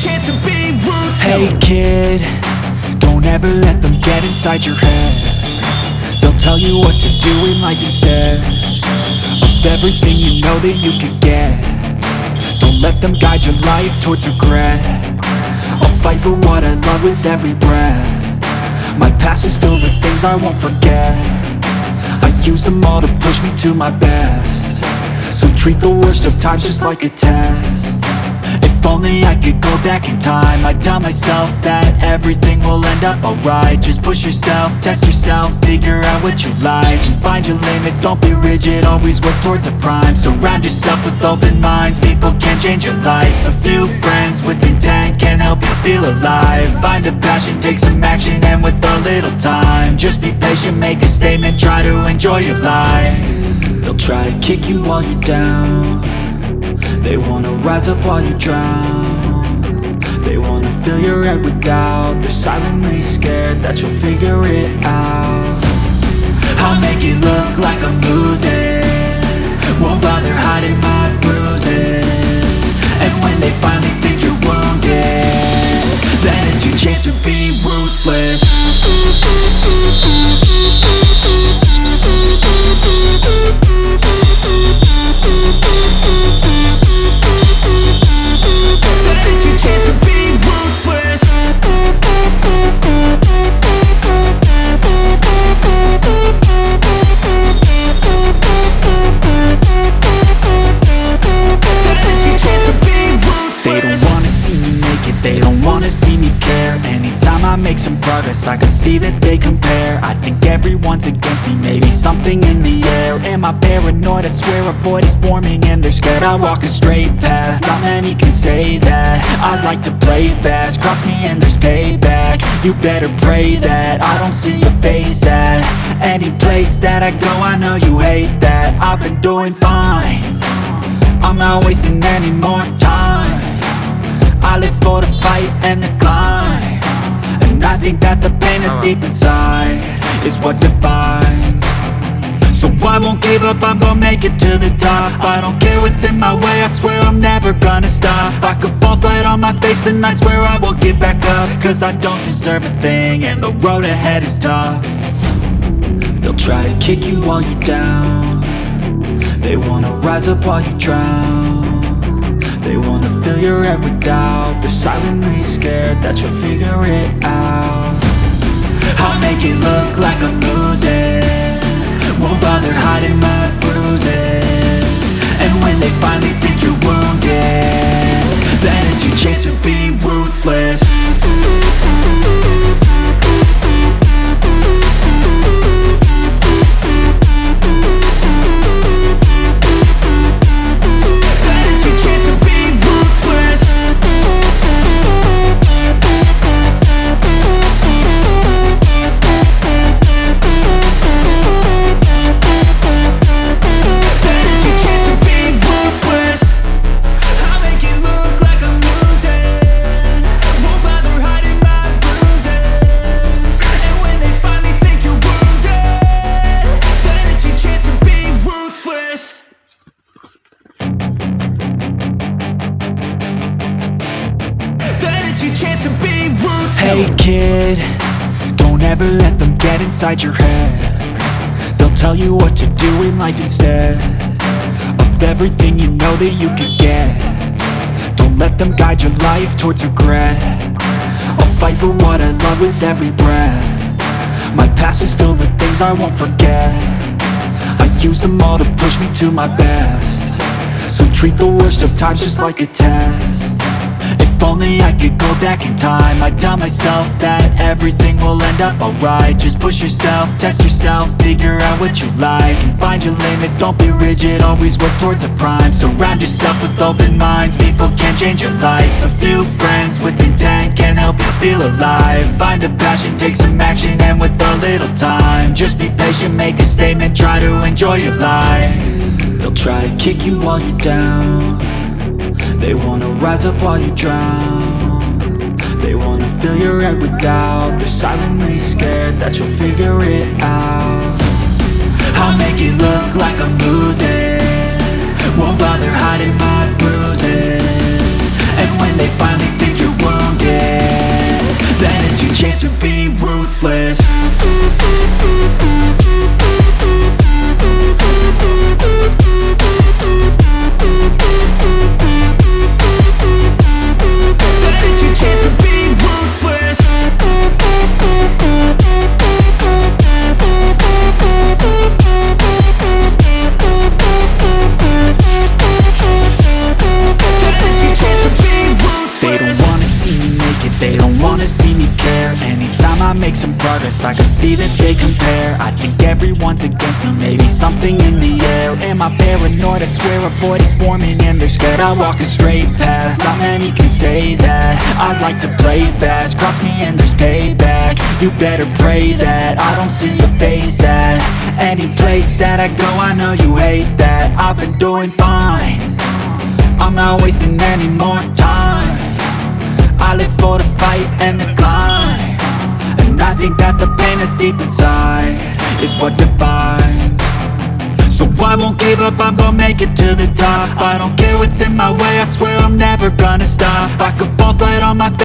chance to be ruthless. Hey kid, don't ever let them get inside your head. They'll tell you what to do in life instead of everything you know that you could get. Don't let them guide your life towards regret. I'll fight for what I love with every breath. My past is filled with things I won't forget. I use them all to push me to my best. So treat the worst of times just like a test. If only I could go back in time, I'd tell myself that everything will end up alright. Just push yourself, test yourself, figure out what you like, and find your limits, don't be rigid, always work towards a prime. Surround yourself with open minds, people can change your life. A few friends with intent can help you feel alive. Find a passion, take some action, and with a little time, just be patient, make a statement, try to enjoy your life. They'll try to kick you while you're down. They wanna rise up while you drown. They wanna fill your head with doubt. They're silently scared that you'll figure it out. I'll make it look like I'm losing, won't bother hiding my bruises. And when they finally think you're wounded, then it's your chance to be ruthless. They don't wanna see me care. Anytime I make some progress, I can see that they compare. I think everyone's against me, maybe something in the air. Am I paranoid? I swear a void is forming and they're scared. I walk a straight path, not many can say that. I like to play fast, cross me and there's payback. You better pray that I don't see your face at any place that I go. I know you hate that. I've been doing fine, I'm not wasting any more time. I live for the fight and the climb, and I think that the pain that's deep inside is what defines. So I won't give up, I'm gonna make it to the top. I don't care what's in my way, I swear I'm never gonna stop. I could fall flat on my face and I swear I will get back up, cause I don't deserve a thing and the road ahead is tough. They'll try to kick you while you're down. They wanna rise up while you drown. They wanna fill your head with doubt. They're silently scared that you'll figure it out. I'll make it look like I'm losing, won't bother hiding my bruises. And when they finally think you're wounded, then it's your chance to be ruthless. Hey kid, don't ever let them get inside your head. They'll tell you what to do in life instead of everything you know that you could get. Don't let them guide your life towards regret. I'll fight for what I love with every breath. My past is filled with things I won't forget. I use them all to push me to my best. So treat the worst of times just like a test. If only I could go back in time, I'd tell myself that everything will end up alright. Just push yourself, test yourself, figure out what you like, and find your limits, don't be rigid, always work towards a prime. Surround yourself with open minds, people can change your life. A few friends with intent can help you feel alive. Find a passion, take some action, and with a little time, just be patient, make a statement, try to enjoy your life. They'll try to kick you while you're down. They wanna rise up while you drown. They wanna fill your head with doubt. They're silently scared that you'll figure it out. I'll make it look like I'm losing, won't bother hiding my bruises. And when they finally think you're progress, I can see that they compare. I think everyone's against me, maybe something in the air. Am I paranoid? I swear a void is forming and they're scared. I walk a straight path, not many can say that. I like to play fast, cross me and there's payback. You better pray that I don't see your face at any place that I go. I know you hate that. I've been doing fine, I'm not wasting any more time. I live for the fight and the climb, and I think that the pain that's deep inside is what defines. So I won't give up, I'm gonna make it to the top. I don't care what's in my way, I swear I'm never gonna stop. I could fall flat on my face.